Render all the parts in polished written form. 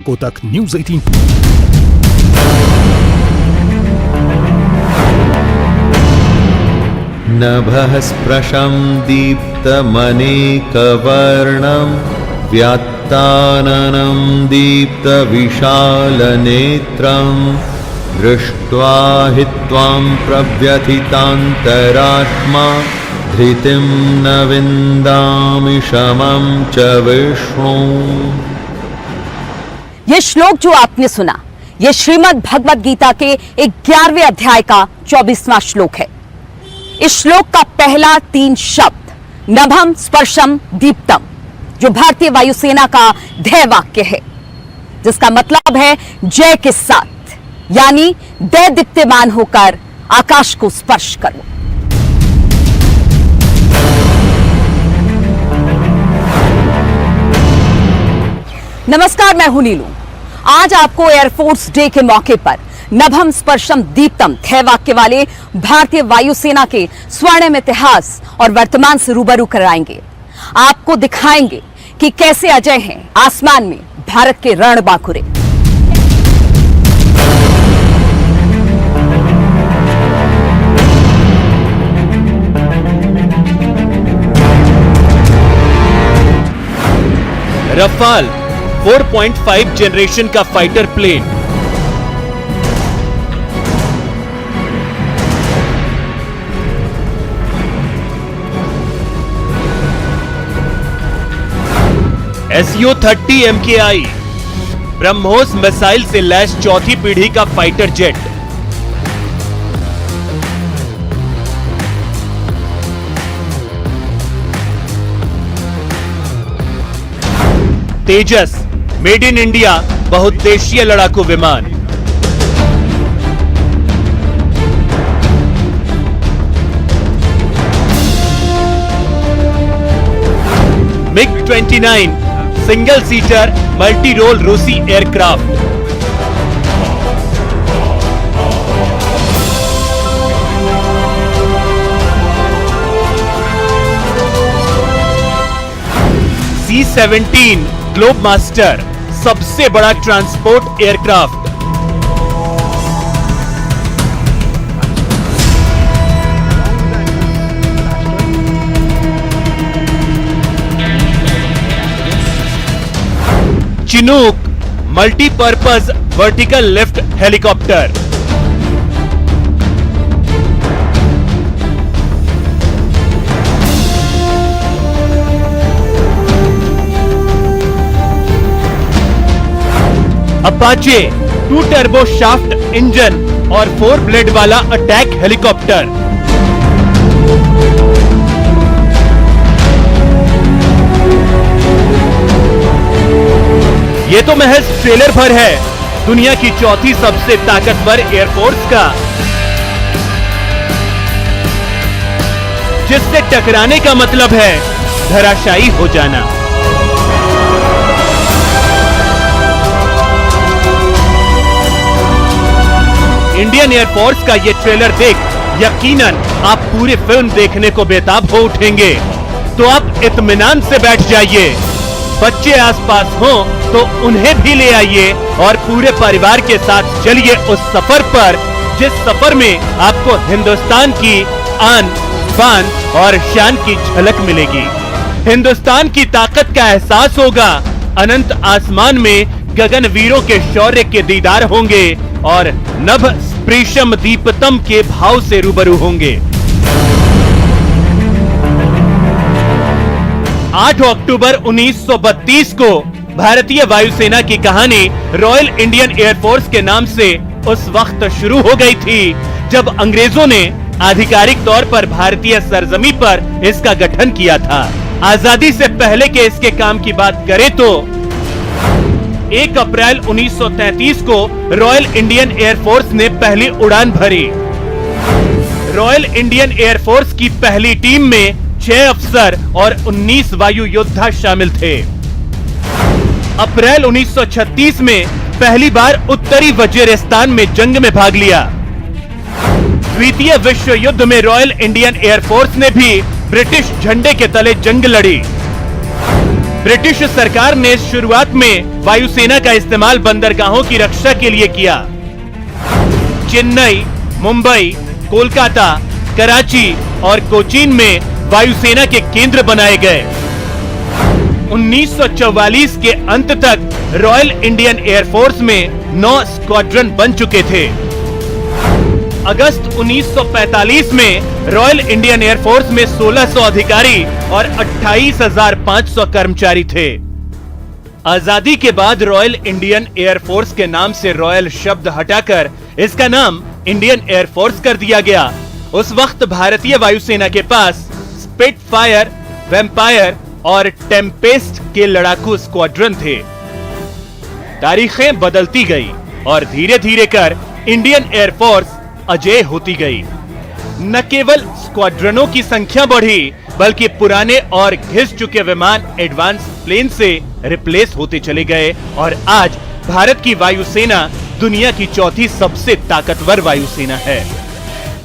Kotak news 18। नभः स्पृशं दीप्तमनेकवर्णं व्यात्ताननं दीप्तविशालनेत्रं दृष्ट्वा हि त्वां प्रव्यथितान्तरात्मा धृतिं न विन्दामि शमं च विष्णु। ये श्लोक जो आपने सुना, ये श्रीमद् भगवद गीता के 11वें अध्याय का 24वां श्लोक है। इस श्लोक का पहला 3 शब्द नभम स्पर्शम दीप्तम, जो भारतीय वायुसेना का ध्येय वाक्य है, जिसका मतलब है जय के साथ, यानी दैदीप्यमान होकर आकाश को स्पर्श करो। नमस्कार, मैं हूं नीलू। आज आपको एयरफोर्स डे के मौके पर नभम स्पर्शम दीप्तम ध्येय वाक्य वाले भारतीय वायुसेना के स्वर्णिम इतिहास और वर्तमान से रूबरू कराएंगे। आपको दिखाएंगे कि कैसे अजय हैं आसमान में भारत के रणबांकुरे। रफाल 4.5 जनरेशन का fighter plane, SU-30 MKI BrahMos missile से लैस चौथी पीढ़ी का fighter jet, Tejas made in India बहुउद्देशीय लड़ाकू विमान, MiG-29 single seater multi role रूसी एयरक्राफ्ट, C-17 ग्लोब मास्टर सबसे बड़ा transport aircraft, Chinook multipurpose vertical lift helicopter, Apache 2 turbo shaft engine और 4 ब्लेड वाला अटैक हेलीकॉप्टर, ये तो महज ट्रेलर भर है दुनिया की चौथी सबसे ताकतवर एयरफोर्स का, जिससे टकराने का मतलब है धराशायी हो जाना। इंडियन एयरफोर्स का ये ट्रेलर देख यकीनन आप पूरी फिल्म देखने को बेताब हो उठेंगे। तो आप इत्मीनान से बैठ जाइए, बच्चे आसपास हों तो उन्हें भी ले आइए और पूरे परिवार के साथ चलिए उस सफर पर, जिस सफर में आपको हिंदुस्तान की आन बान और शान की झलक मिलेगी। हिंदुस्तान की ताकत का एहसास होगा, अनंत आसमान में गगनवीरों के शौर्य के दीदार होंगे और नभ स्पृशम दीप्तम के भाव से रूबरू होंगे। 8 अक्टूबर 1932 को भारतीय वायुसेना की कहानी रॉयल इंडियन एयरफोर्स के नाम से उस वक्त शुरू हो गई थी, जब अंग्रेजों ने आधिकारिक तौर पर भारतीय सरजमी पर इसका गठन किया था। आजादी से पहले के इसके काम की बात करें तो 1 अप्रैल 1933 को रॉयल इंडियन एयरफोर्स ने पहली उड़ान भरी। रॉयल इंडियन एयरफोर्स की पहली टीम में 6 अफसर और 19 वायु योद्धा शामिल थे। अप्रैल 1936 में पहली बार उत्तरी वजीरिस्तान में जंग में भाग लिया। द्वितीय विश्व युद्ध में रॉयल इंडियन एयरफोर्स ने भी ब्रिटिश झंडे के तले जंग लड़ी। ब्रिटिश सरकार ने शुरुआत में वायुसेना का इस्तेमाल बंदरगाहों की रक्षा के लिए किया। चेन्नई, मुंबई, कोलकाता, कराची और कोचीन में वायुसेना के केंद्र बनाए गए। 1944 के अंत तक रॉयल इंडियन एयरफोर्स में 9 स्क्वाड्रन बन चुके थे। अगस्त 1945 में रॉयल इंडियन एयरफोर्स में 1600 अधिकारी और 28,500 कर्मचारी थे। आजादी के बाद रॉयल इंडियन एयरफोर्स के नाम से रॉयल शब्द हटाकर इसका नाम इंडियन एयरफोर्स कर दिया गया। उस वक्त भारतीय वायुसेना के पास स्पिटफायर, वैम्पायर और टेम्पेस्ट के लड़ाकू स्क्वाड्रन थे। तारीखें बदलती गई और धीरे धीरे कर इंडियन एयरफोर्स अजेय होती गई। न केवल स्क्वाड्रनों की संख्या बढ़ी, बल्कि पुराने और घिस चुके विमान एडवांस प्लेन से रिप्लेस होते चले गए और आज भारत की वायुसेना दुनिया की चौथी सबसे ताकतवर वायुसेना है।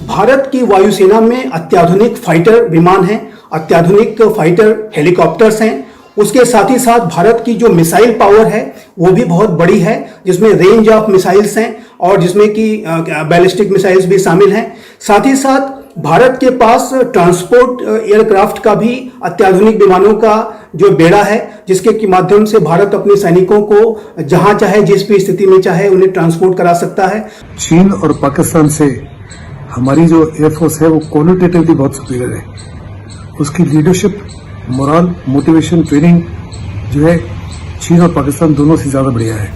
भारत की वायुसेना में अत्याधुनिक फाइटर विमान हैं, अत्याधुनिक फाइटर हेलीकॉप्टर्स हैं। उसके साथ ही साथ भारत की जो मिसाइल पावर है वो भी बहुत बड़ी है, जिसमें रेंज ऑफ मिसाइल्स हैं और जिसमें कि बैलिस्टिक मिसाइल्स भी शामिल हैं। साथ ही साथ भारत के पास ट्रांसपोर्ट एयरक्राफ्ट का भी अत्याधुनिक विमानों का जो बेड़ा है, जिसके माध्यम से भारत अपने सैनिकों को जहां चाहे, जिस भी स्थिति में चाहे, उन्हें ट्रांसपोर्ट करा सकता है। चीन और पाकिस्तान से हमारी जो एयरफोर्स है वो क्वालिटेटिवली बहुत सुपीरियर है। उसकी लीडरशिप, मोरल, मोटिवेशन, ट्रेनिंग जो है चीन और पाकिस्तान दोनों से ज्यादा बढ़िया है।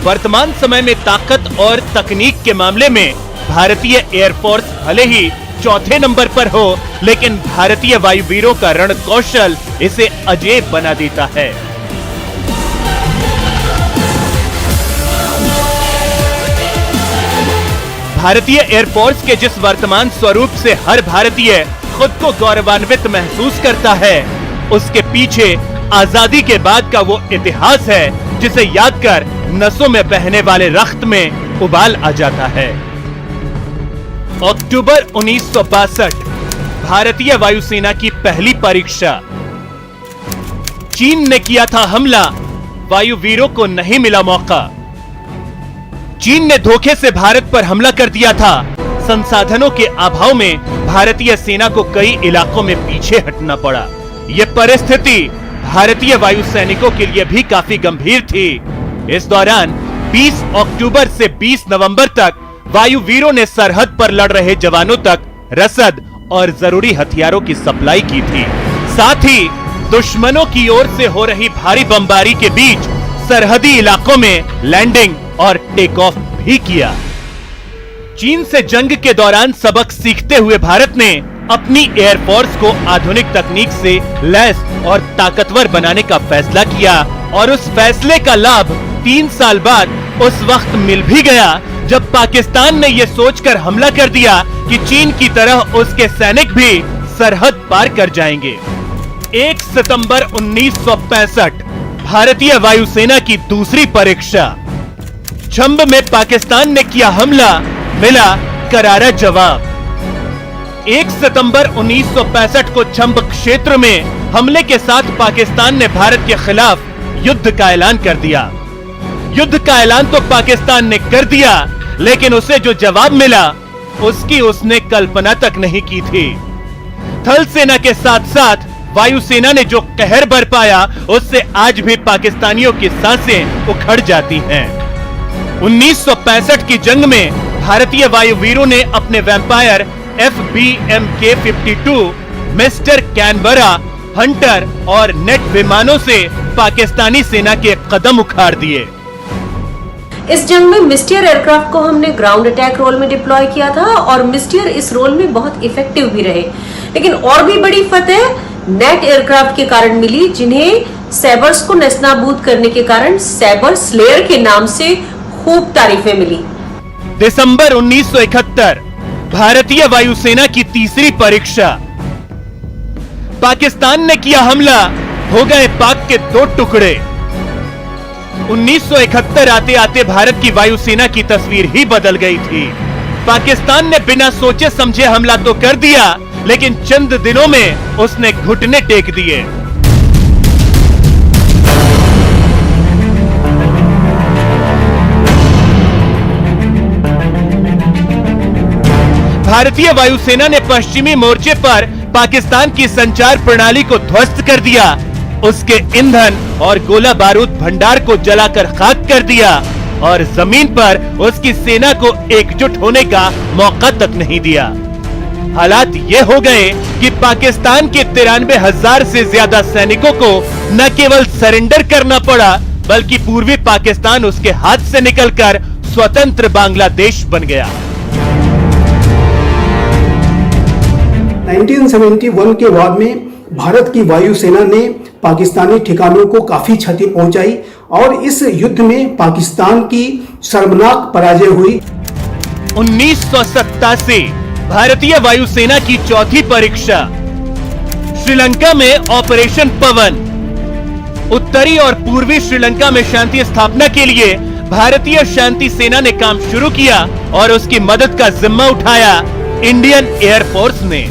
वर्तमान समय में ताकत और तकनीक के मामले में भारतीय एयरफोर्स भले ही चौथे नंबर पर हो, लेकिन भारतीय वायुवीरों का रण कौशल इसे अजेय बना देता है। भारतीय एयरफोर्स के जिस वर्तमान स्वरूप से हर भारतीय खुद को गौरवान्वित महसूस करता है, उसके पीछे आजादी के बाद का वो इतिहास है जिसे याद कर नसों में बहने वाले रक्त में उबाल आ जाता है। अक्टूबर 1962 भारतीय वायुसेना की पहली परीक्षा। चीन ने किया था हमला, वायुवीरों को नहीं मिला मौका। चीन ने धोखे से भारत पर हमला कर दिया था। संसाधनों के अभाव में भारतीय सेना को कई इलाकों में पीछे हटना पड़ा। यह परिस्थिति भारतीय वायु सैनिकों के लिए भी काफी गंभीर थी। इस दौरान 20 अक्टूबर से 20 नवंबर तक वायुवीरों ने सरहद पर लड़ रहे जवानों तक रसद और जरूरी हथियारों की सप्लाई की थी। साथ ही दुश्मनों की ओर से हो रही भारी बमबारी के बीच सरहदी इलाकों में लैंडिंग और टेक ऑफ भी किया। चीन से जंग के दौरान सबक सीखते हुए भारत ने अपनी एयरफोर्स को आधुनिक तकनीक से लैस और ताकतवर बनाने का फैसला किया और उस फैसले का लाभ 3 साल बाद उस वक्त मिल भी गया जब पाकिस्तान ने यह सोचकर हमला कर दिया कि चीन की तरह उसके सैनिक भी सरहद पार कर जाएंगे। 1 सितंबर 1965 भारतीय वायुसेना की दूसरी परीक्षा। छंब में पाकिस्तान ने किया हमला, मिला करारा जवाब। 1 सितंबर 1965 को छंब क्षेत्र में हमले के साथ पाकिस्तान ने भारत के खिलाफ युद्ध का ऐलान कर दिया। युद्ध का ऐलान तो पाकिस्तान ने कर दिया, लेकिन उसे जो जवाब मिला उसकी उसने कल्पना तक नहीं की थी। थल सेना के साथ साथ वायुसेना ने जो कहर बरपाया उससे आज भी पाकिस्तानियों की सांसें उखड़ जाती हैं। 1965 की जंग में भारतीय वायुवीरों ने अपने vampire FBMK-52, mister Canberra, Hunter और नेट विमानों से पाकिस्तानी सेना के कदम उखाड़ दिए। इस जंग में मिस्टियर एयरक्राफ्ट को हमने ग्राउंड अटैक रोल में डिप्लॉय किया था और मिस्टियर इस रोल में बहुत इफेक्टिव भी रहे। लेकिन और भी बड़ी फतेह नेट एयरक्राफ्ट के कारण मिली, जिन्हें सैबर्स को नेस्तनाबूद करने के कारण सैबर स्लेयर के नाम से खूब तारीफें मिली। दिसंबर 1971 भारतीय वायुसेना की तीसरी परीक्षा। पाकिस्तान ने किया हमला, हो गए पाक के 2 टुकड़े। 1971 आते आते भारत की वायुसेना की तस्वीर ही बदल गई थी। पाकिस्तान ने बिना सोचे समझे हमला तो कर दिया, लेकिन चंद दिनों में उसने घुटने टेक दिए। भारतीय वायुसेना ने पश्चिमी मोर्चे पर पाकिस्तान की संचार प्रणाली को ध्वस्त कर दिया, उसके ईंधन और गोला बारूद भंडार को जलाकर खाक कर दिया और जमीन पर उसकी सेना को एकजुट होने का मौका तक नहीं दिया। हालात ये हो गए कि पाकिस्तान के 93,000 से ज्यादा सैनिकों को न केवल सरेंडर करना पड़ा, बल्कि पूर्वी पाकिस्तान उसके हाथ से निकलकर स्वतंत्र बांग्लादेश बन गया। 1971 के बाद में भारत की वायुसेना ने पाकिस्तानी ठिकानों को काफी क्षति पहुंचाई और इस युद्ध में पाकिस्तान की शर्मनाक पराजय हुई। 1987 भारतीय वायुसेना की चौथी परीक्षा, श्रीलंका में ऑपरेशन पवन। उत्तरी और पूर्वी श्रीलंका में शांति स्थापना के लिए भारतीय शांति सेना ने काम शुरू किया और उसकी मदद का जिम्मा उठाया इंडियन एयरफोर्स ने।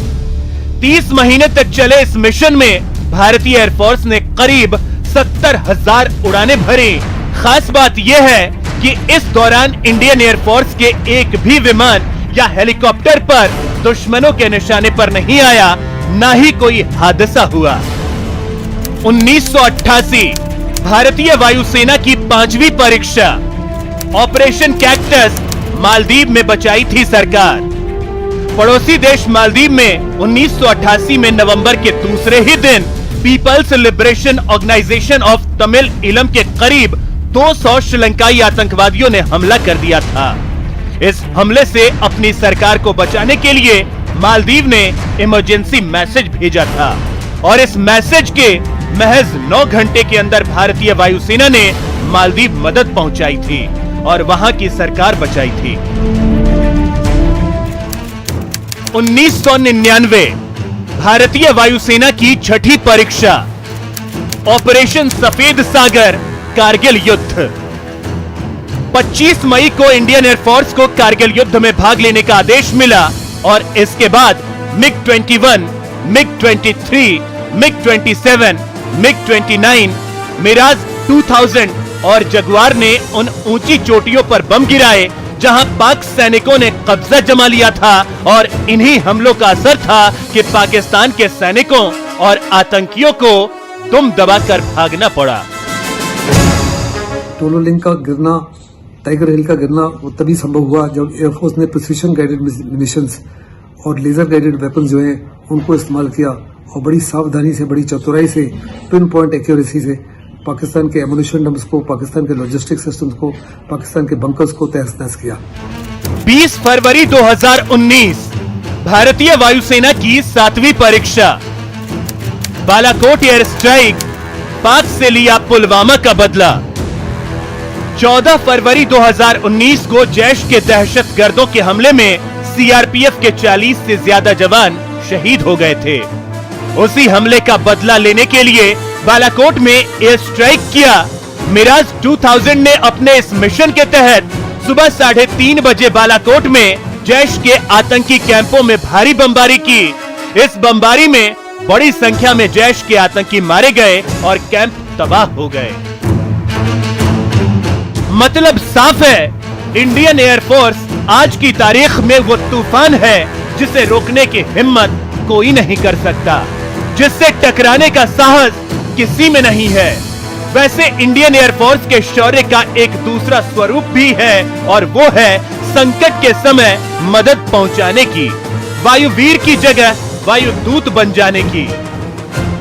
30 महीने तक चले इस मिशन में भारतीय एयरफोर्स ने करीब 70,000 उड़ानें भरी। खास बात यह है कि इस दौरान इंडियन एयरफोर्स के एक भी विमान या हेलीकॉप्टर पर दुश्मनों के निशाने पर नहीं आया, ना ही कोई हादसा हुआ। 1988 भारतीय वायुसेना की 5वीं परीक्षा, ऑपरेशन कैक्टस, मालदीव में बचाई थी सरकार। पड़ोसी देश मालदीव में 1988 में नवंबर के दूसरे ही दिन peoples liberation organisation of Tamil Eelam के करीब 200 श्रीलंकाई आतंकवादियों ने हमला कर दिया था। इस हमले से अपनी सरकार को बचाने के लिए मालदीव ने इमरजेंसी मैसेज भेजा था और इस मैसेज के महज 9 घंटे के अंदर भारतीय वायुसेना ने मालदीव मदद पहुंचाई थी और वहां की सरकार बचाई थी। 1999 भारतीय वायुसेना की छठी परीक्षा, ऑपरेशन सफेद सागर, कारगिल युद्ध। 25 मई को इंडियन एयरफोर्स को कारगिल युद्ध में भाग लेने का आदेश मिला और इसके बाद MiG-21, MiG-23, MiG-27, MiG-29, Miraj 2000 और जगुआर ने उन ऊंची चोटियों पर बम गिराए जहां पाक सैनिकों ने कब्जा जमा लिया था और इन्हीं हमलों का असर था कि पाकिस्तान के सैनिकों और आतंकियों को दुम दबाकर भागना पड़ा। टोलो लिंक का गिरना, टाइगर हिल का गिरना वो तभी संभव हुआ जब एयरफोर्स ने प्रिसिशन गाइडेड मिशंस और लेजर गाइडेड वेपन जो हैं उनको इस्तेमाल किया और बड़ी सावधानी से, बड़ी चतुराई से, पिन पॉइंट एक्यूरेसी से पाकिस्तान के एमुनिशन डम्प्स को, पाकिस्तान के लॉजिस्टिक सिस्टम्स को, पाकिस्तान के बंकर्स को तहस नहस किया। 20 फरवरी 2019 भारतीय वायुसेना की 7वीं परीक्षा, बालाकोट एयर स्ट्राइक, पाक से लिया पुलवामा का बदला। 14 फरवरी 2019 को जैश के दहशतगर्दों के हमले में सीआरपीएफ के 40 से ज्यादा जवान शहीद हो गए थे। उसी हमले का बदला लेने के लिए बालाकोट में एयर स्ट्राइक किया। मिराज 2000 ने अपने इस मिशन के तहत सुबह 3:30 बजे बालाकोट में जैश के आतंकी कैंपों में भारी बमबारी की। इस बमबारी में बड़ी संख्या में जैश के आतंकी मारे गए और कैंप तबाह हो गए। मतलब साफ है, इंडियन एयरफोर्स आज की तारीख में वो तूफान है जिसे रोकने की हिम्मत कोई नहीं कर सकता, जिससे टकराने का साहस किसी में नहीं है। वैसे इंडियन एयरफोर्स के शौर्य का एक दूसरा स्वरूप भी है और वो है संकट के समय मदद पहुंचाने की, वायुवीर की जगह वायुदूत बन जाने की।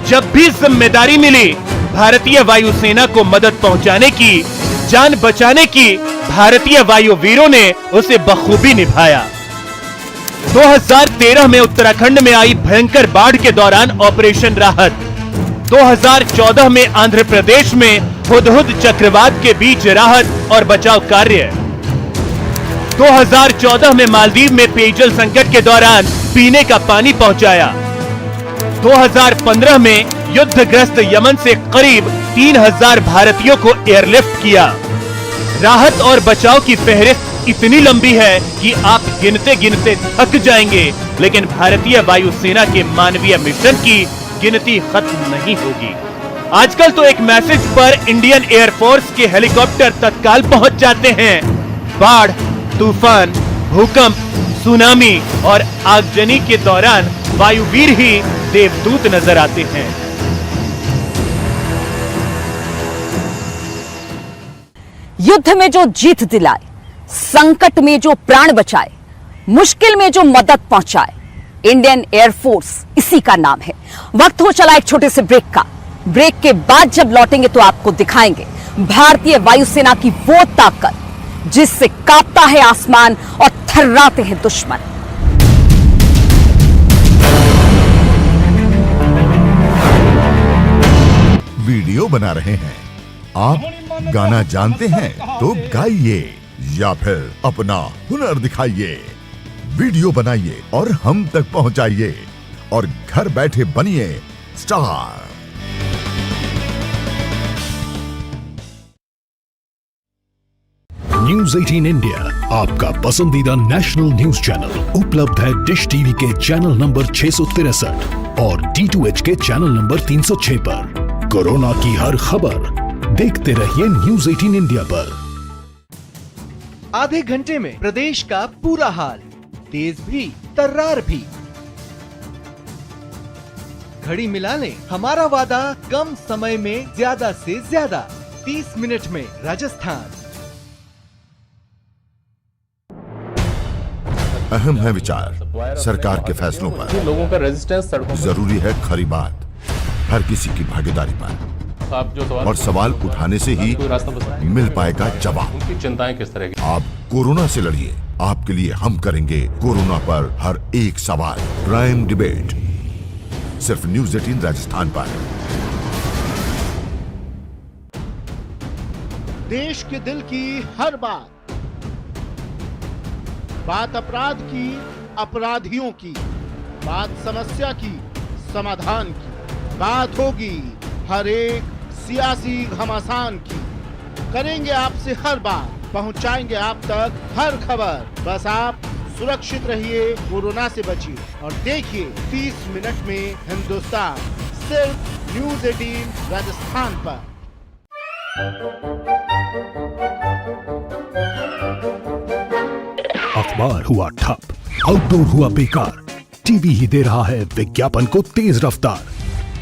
जब भी जिम्मेदारी मिली भारतीय वायुसेना को मदद पहुंचाने की, जान बचाने की, भारतीय वायुवीरों ने उसे बखूबी निभाया। 2013 में उत्तराखंड में आई भयंकर बाढ़ के दौरान ऑपरेशन राहत, 2014 में आंध्र प्रदेश में हुदहुद चक्रवात के बीच राहत और बचाव कार्य, 2014 में मालदीव में पेयजल संकट के दौरान पीने का पानी पहुंचाया, 2015 में युद्धग्रस्त यमन से करीब 3000 भारतीयों को एयरलिफ्ट किया। राहत और बचाव की फहरिस्त इतनी लंबी है कि आप गिनते गिनते थक जाएंगे, लेकिन भारतीय वायुसेना के मानवीय मिशन की गिनती खत्म नहीं होगी। आजकल तो एक मैसेज पर इंडियन एयरफोर्स के हेलीकॉप्टर तत्काल पहुंच जाते हैं। बाढ़, तूफान, भूकंप, सुनामी और आगजनी के दौरान वायुवीर ही देवदूत नजर आते हैं। युद्ध में जो जीत दिलाए, संकट में जो प्राण बचाए, मुश्किल में जो मदद पहुंचाए, इंडियन एयरफोर्स इसी का नाम है। वक्त हो चला एक छोटे से ब्रेक का। ब्रेक के बाद जब लौटेंगे तो आपको दिखाएंगे भारतीय वायुसेना की वो ताकत जिससे कांपता है आसमान और थर्राते हैं दुश्मन। वीडियो बना रहे हैं, आप गाना जानते हैं तो गाइए या फिर अपना हुनर दिखाइए। वीडियो बनाइए और हम तक पहुंचाइए और घर बैठे बनिए स्टार। न्यूज 18 इंडिया आपका पसंदीदा नेशनल न्यूज चैनल उपलब्ध है डिश टीवी के चैनल नंबर 663 और D2H के चैनल नंबर 306 पर। कोरोना की हर खबर देखते रहिए न्यूज 18 इंडिया पर। आधे घंटे में प्रदेश का पूरा हाल, तेज भी तर्रार भी। घड़ी मिला लें हमारा वादा, कम समय में ज्यादा से ज्यादा, 30 मिनट में राजस्थान। अहम है विचार सरकार के फैसलों पर, लोगों का रेजिस्टेंस सड़कों जरूरी है खरी बात, हर किसी की भागीदारी पर, पर। आप जो और सवाल उठाने से ही कोई रास्ता बता, मिल पाएगा जवाब। उनकी चिंताएं किस तरह की? आप कोरोना से लड़िए, आपके लिए हम करेंगे कोरोना पर हर एक सवाल। प्राइम डिबेट सिर्फ न्यूज 18 राजस्थान पर। देश के दिल की हर बात अपराध की, अपराधियों की, बात समस्या की, समाधान की, बात होगी हर एक सियासी घमासान की। करेंगे आपसे हर बात, पहुंचाएंगे आप तक हर खबर। बस आप सुरक्षित रहिए, कोरोना से बचिए और देखिए 30 मिनट में हिंदुस्तान, सिर्फ न्यूज 18 राजस्थान पर। अखबार हुआ ठप, आउटडोर हुआ बेकार, टीवी ही दे रहा है विज्ञापन को तेज रफ्तार।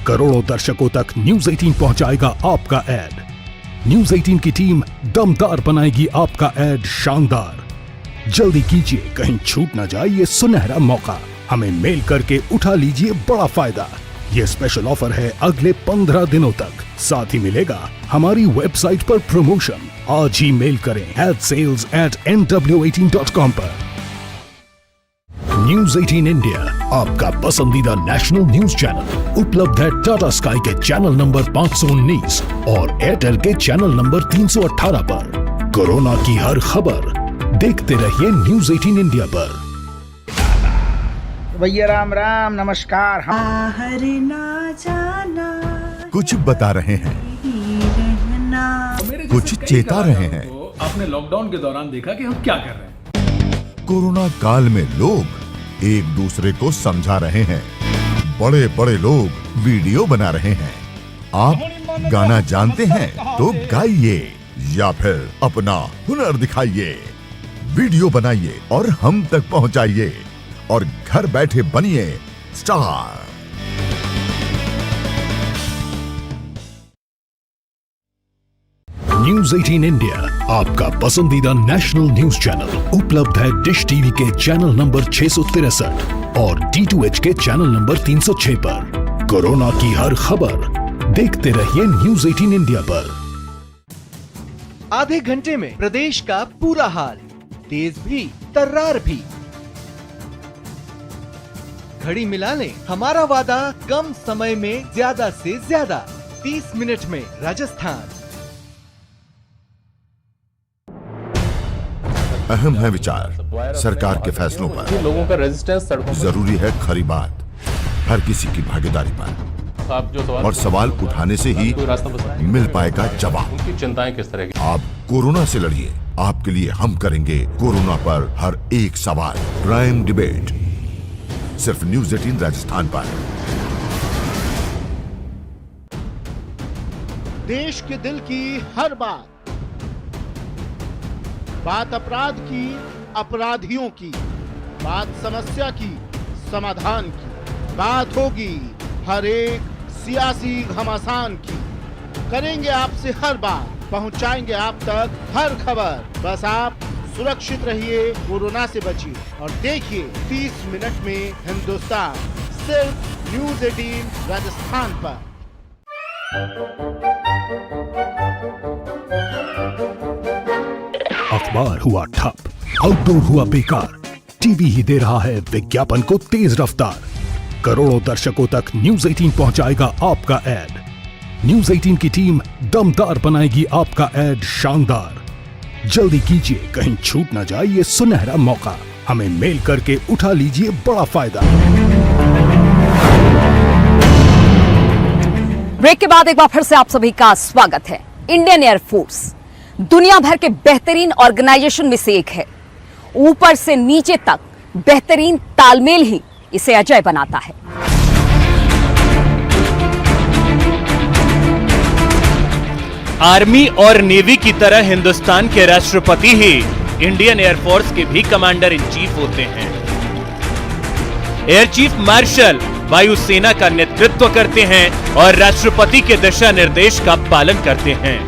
करोड़ों दर्शकों तक न्यूज 18 पहुंचाएगा आपका एड। न्यूज 18 की टीम दमदार बनाएगी आपका एड शानदार। जल्दी कीजिए, कहीं छूट ना जाए ये सुनहरा मौका। हमें मेल करके उठा लीजिए बड़ा फायदा। ये स्पेशल ऑफर है अगले 15 दिनों तक। साथ ही मिलेगा हमारी वेबसाइट पर प्रमोशन। आज ही मेल करें sales@nw18.com पर। न्यूज 18 इंडिया आपका पसंदीदा नेशनल न्यूज चैनल उपलब्ध है टाटा स्काई के चैनल नंबर 519 और एयरटेल के चैनल नंबर 318 पर। कोरोना की हर खबर देखते रहिए न्यूज 18 इंडिया पर। भैया राम राम, नमस्कार। बाहर ना जाना, कुछ बता रहे हैं, कुछ चेता रहे हैं। आपने लॉकडाउन के दौरान देखा कि हम क्या कर रहे हैं। कोरोना काल में लोग एक दूसरे को समझा रहे हैं, बड़े बड़े लोग वीडियो बना रहे हैं। आप गाना जानते हैं तो गाइए या फिर अपना हुनर दिखाइए। वीडियो बनाइए और हम तक पहुंचाइए और घर बैठे बनिए स्टार। न्यूज 18 इंडिया आपका पसंदीदा नेशनल न्यूज चैनल उपलब्ध है डिश टीवी के चैनल नंबर 663 और D2H के चैनल नंबर 306 पर। कोरोना की हर खबर देखते रहिए न्यूज 18 इंडिया पर। आधे घंटे में प्रदेश का पूरा हाल, तेज भी तर्रार भी। घड़ी मिला लें हमारा वादा, कम समय में ज्यादा से ज्यादा, 30 मिनट में राजस्थान। अहम है विचार सरकार के फैसलों पर, लोगों का रेजिस्टेंस सड़कों पर। जरूरी है खरी बात, हर किसी की भागीदारी पर, आप जो और सवाल उठाने से ही कोई रास्ता बता, मिल पाएगा जवाब। उनकी चिंताएं किस तरह की? आप कोरोना से लड़िए, आपके लिए हम करेंगे कोरोना पर हर एक सवाल। प्राइम डिबेट सिर्फ न्यूज 18 राजस्थान पर। देश के दिल की हर बात अपराध की, अपराधियों की, बात समस्या की, समाधान की। बात होगी हर एक सियासी घमासान की। करेंगे आपसे हर बात, पहुंचाएंगे आप तक हर खबर। बस आप सुरक्षित रहिए, कोरोना से बचिए और देखिए 30 मिनट में हिंदुस्तान, सिर्फ न्यूज़ 18 राजस्थान पर। अखबार हुआ ठप, आउटडोर हुआ बेकार, टीवी ही दे रहा है विज्ञापन को तेज रफ्तार। करोड़ों दर्शकों तक न्यूज़ 18 पहुंचाएगा आपका ऐड। न्यूज़ 18 की टीम दमदार बनाएगी आपका ऐड शानदार। जल्दी कीजिए, कहीं छूट ना जाए ये सुनहरा मौका। हमें मेल करके उठा लीजिए बड़ा फायदा। ब्रेक के बाद एक बार फिर से आप सभी का स्वागत है। इंडियन एयरफोर्स दुनिया भर के बेहतरीन ऑर्गेनाइजेशन में से एक है। ऊपर से नीचे तक बेहतरीन तालमेल ही इसे अजय बनाता है। आर्मी और नेवी की तरह हिंदुस्तान के राष्ट्रपति ही इंडियन एयरफोर्स के भी कमांडर इन चीफ होते हैं। एयर चीफ मार्शल वायुसेना का नेतृत्व करते हैं और राष्ट्रपति के दिशा निर्देश का पालन करते हैं।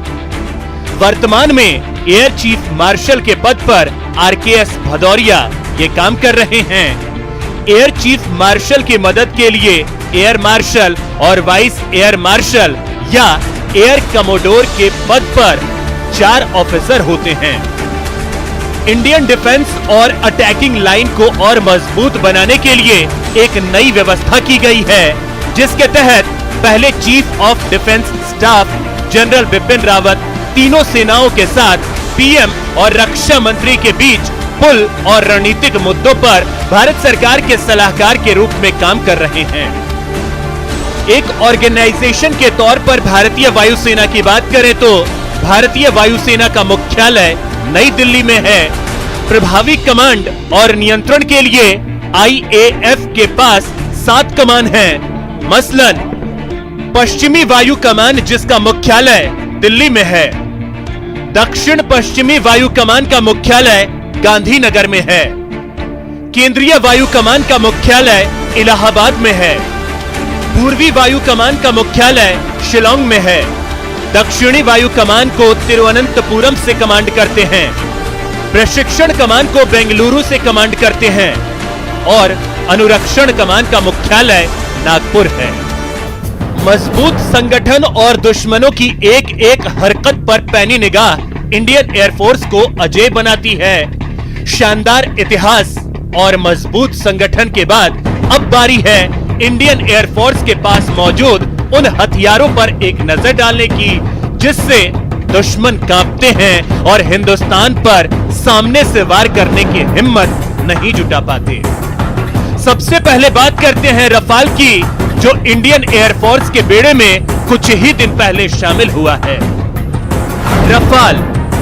वर्तमान में एयर चीफ मार्शल के पद पर RKS भदौरिया ये काम कर रहे हैं। एयर चीफ मार्शल की मदद के लिए एयर मार्शल और वाइस एयर मार्शल या एयर कमोडोर के पद पर 4 ऑफिसर होते हैं। इंडियन डिफेंस और अटैकिंग लाइन को और मजबूत बनाने के लिए एक नई व्यवस्था की गई है, जिसके तहत पहले chief of defence staff general Bipin Rawat तीनों सेनाओं के साथ PM और रक्षा मंत्री के बीच पुल और रणनीतिक मुद्दों पर भारत सरकार के सलाहकार के रूप में काम कर रहे हैं। एक ऑर्गेनाइजेशन के तौर पर भारतीय वायुसेना की बात करें तो भारतीय वायुसेना का मुख्यालय नई दिल्ली में है। प्रभावी कमांड और नियंत्रण के लिए IAF के पास 7 कमान हैं। मसलन पश्चिमी वायु कमान, जिसका मुख्यालय दिल्ली में है। दक्षिण पश्चिमी वायु कमान का मुख्यालय गांधीनगर में है। केंद्रीय वायु कमान का मुख्यालय इलाहाबाद में है। पूर्वी वायु कमान का मुख्यालय शिलोंग में है। दक्षिणी वायु कमान को तिरुवनंतपुरम से कमांड करते हैं। प्रशिक्षण कमान को बेंगलुरु से कमांड करते हैं और अनुरक्षण कमान का मुख्यालय नागपुर है। मजबूत संगठन और दुश्मनों की एक एक हरकत पर पैनी निगाह इंडियन एयरफोर्स को अजेय बनाती है। शानदार इतिहास और मजबूत संगठन के बाद अब बारी है इंडियन एयरफोर्स के पास मौजूद उन हथियारों पर एक नजर डालने की जिससे दुश्मन कांपते हैं और हिंदुस्तान पर सामने से वार करने की हिम्मत नहीं जुटा पाते। सबसे पहले बात करते हैं रफाल की, जो इंडियन एयरफोर्स के बेड़े में कुछ ही दिन पहले शामिल हुआ है। रफाल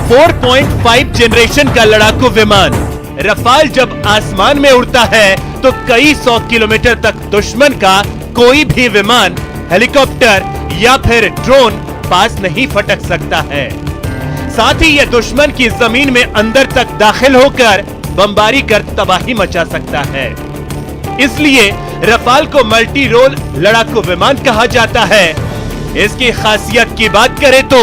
4.5 जनरेशन का लड़ाकू विमान। रफाल जब आसमान में उड़ता है तो कई 100 किलोमीटर तक दुश्मन का कोई भी विमान, हेलीकॉप्टर या फिर ड्रोन पास नहीं फटक सकता है। साथ ही यह दुश्मन की जमीन में अंदर तक दाखिल होकर बमबारी कर तबाही मचा सकता है। इसलिए रफाल को मल्टी रोल लड़ाकू विमान कहा जाता है। इसकी खासियत की बात करें तो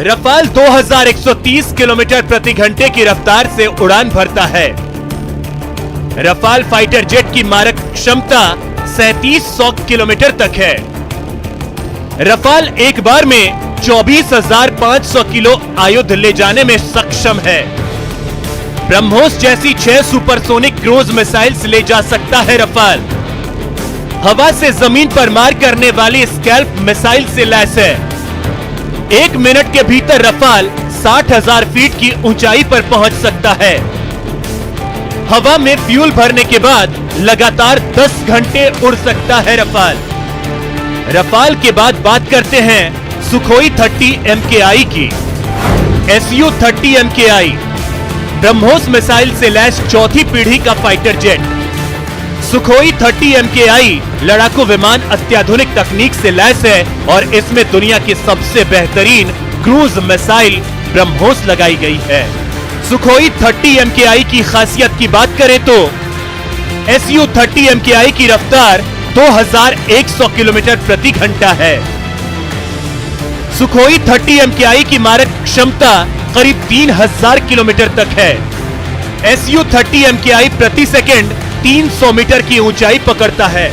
रफाल 2130 किलोमीटर प्रति घंटे की रफ्तार से उड़ान भरता है। रफाल फाइटर जेट की मारक क्षमता 3700 किलोमीटर तक है। रफाल एक बार में 24,500 किलो आयुध ले जाने में सक्षम है। ब्रह्मोस जैसी 6 सुपरसोनिक क्रूज मिसाइल्स ले जा सकता है रफाल। हवा से जमीन पर मार करने वाली स्कैल्प मिसाइल से लैस है। 1 मिनट के भीतर रफाल 60,000 फीट की ऊंचाई पर पहुंच सकता है। हवा में फ्यूल भरने के बाद लगातार 10 घंटे उड़ सकता है रफाल। रफाल के बाद बात करते हैं सुखोई 30 MKI की। Su-30 MKI ब्रह्मोस मिसाइल से लैस चौथी पीढ़ी का फाइटर जेट। सुखोई 30 MKI लड़ाकू विमान अत्याधुनिक तकनीक से लैस है और इसमें दुनिया की सबसे बेहतरीन क्रूज मिसाइल ब्रह्मोस लगाई गई है। सुखोई 30 MKI की खासियत की बात करें तो Su-30 MKI की रफ्तार 2100 किलोमीटर प्रति घंटा है। सुखोई 30 MKI की मारक क्षमता करीब 3000 किलोमीटर तक है। Su-30 MKI प्रति सेकंड 300 मीटर की ऊंचाई पकड़ता है।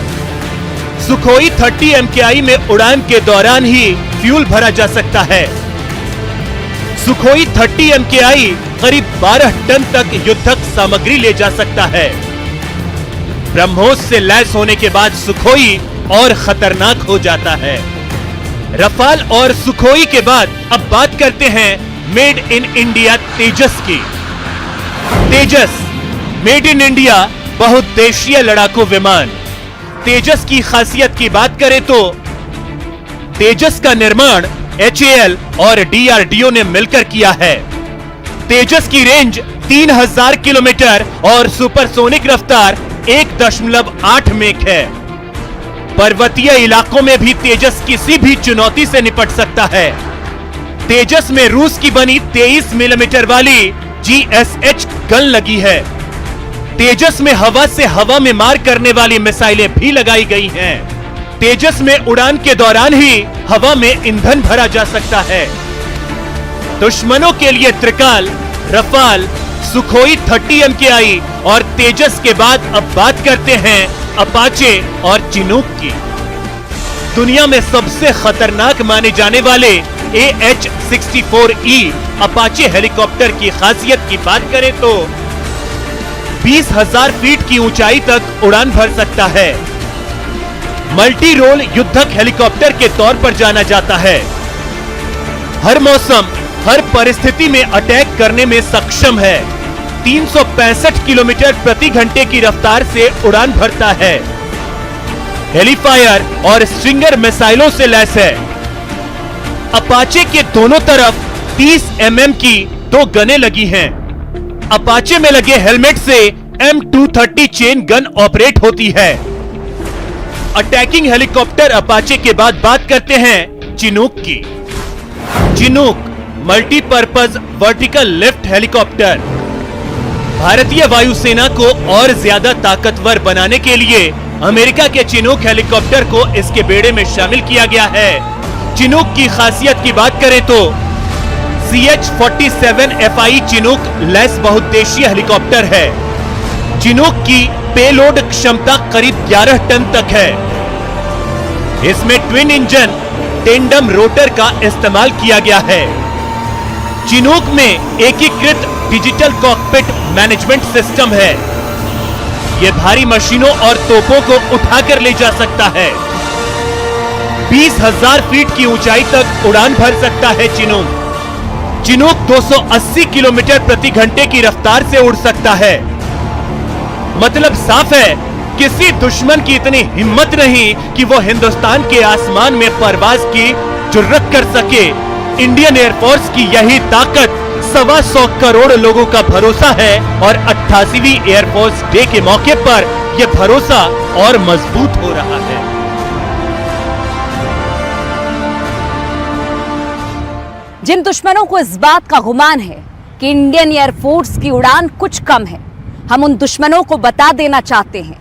सुखोई 30 MKI में उड़ान के दौरान ही फ्यूल भरा जा सकता है। सुखोई 30 MKI करीब 12 टन तक युद्धक सामग्री ले जा सकता है। ब्रह्मोस से लैस होने के बाद सुखोई और खतरनाक हो जाता है। रफाल और सुखोई के बाद अब बात करते हैं मेड इन इंडिया तेजस की। तेजस मेड इन इंडिया बहुउद्देशीय लड़ाकू विमान। तेजस की खासियत की बात करें तो तेजस का निर्माण HAL और DRDO ने मिलकर किया है। तेजस की रेंज 3000 किलोमीटर और सुपरसोनिक रफ्तार 1.8 मैक है। पर्वतीय इलाकों में भी तेजस किसी भी चुनौती से निपट सकता है। तेजस में रूस की बनी 23 मिलीमीटर वाली GSH गन लगी है। तेजस में हवा से हवा में मार करने वाली मिसाइलें भी लगाई गई हैं। तेजस में उड़ान के दौरान ही हवा में ईंधन भरा जा सकता है। दुश्मनों के लिए त्रिकाल, रफाल, सुखोई 30 MKI और तेजस के बाद अब बात करते हैं अपाचे और चिनूक की। दुनिया में सबसे खतरनाक माने जाने वाले AH-64E अपाचे हेलीकॉप्टर की खासियत की बात करें तो 20,000 फीट की ऊंचाई तक उड़ान भर सकता है। मल्टी रोल युद्धक हेलीकॉप्टर के तौर पर जाना जाता है। हर मौसम, हर परिस्थिति में अटैक करने में सक्षम है। 365 किलोमीटर प्रति घंटे की रफ्तार से उड़ान भरता है। हेलीफायर और स्ट्रिंगर मिसाइलों से लैस है। अपाचे के दोनों तरफ 30 mm की 2 गनें लगी हैं। अपाचे में लगे हेलमेट से M230 चेन गन ऑपरेट होती है। अटैकिंग हेलीकॉप्टर अपाचे के बाद बात करते हैं चिनूक की। Chinook multipurpose vertical lift helicopter. भारतीय वायुसेना को और ज्यादा ताकतवर बनाने के लिए अमेरिका के चिनूक हेलीकॉप्टर को इसके बेड़े में शामिल किया गया है। चिनूक की खासियत की बात करें तो CH-47 FI चिनूक लैस बहुउद्देशीय हेलीकॉप्टर है। चिनूक की पेलोड क्षमता करीब 11 टन तक है। इसमें ट्विन इंजन टेंडम रोटर का इस्तेमाल किया गया है। चिनूक में एकीकृत डिजिटल कॉकपिट मैनेजमेंट सिस्टम है। यह भारी मशीनों और तोपों को उठाकर ले जा सकता है। 20,000 फीट की ऊंचाई तक उड़ान भर सकता है चिनूक। चिनूक 280 किलोमीटर प्रति घंटे की रफ्तार से उड़ सकता है। मतलब साफ है, किसी दुश्मन की इतनी हिम्मत नहीं कि वो हिंदुस्तान के आसमान में परवाज की जुर्रत कर सके। इंडियन एयरफोर्स की यही ताकत 125 करोड़ लोगों का भरोसा है और 88वीं एयरफोर्स डे के मौके पर यह भरोसा और मजबूत हो रहा है। जिन दुश्मनों को इस बात का गुमान है कि इंडियन एयरफोर्स की उड़ान कुछ कम है, हम उन दुश्मनों को बता देना चाहते हैं,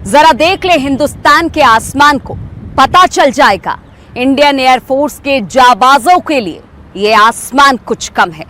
जरा देख ले हिंदुस्तान के आसमान को, पता चल जाएगा इंडियन एयरफोर्स के जाबाजों के लिए ये आसमान कुछ कम है।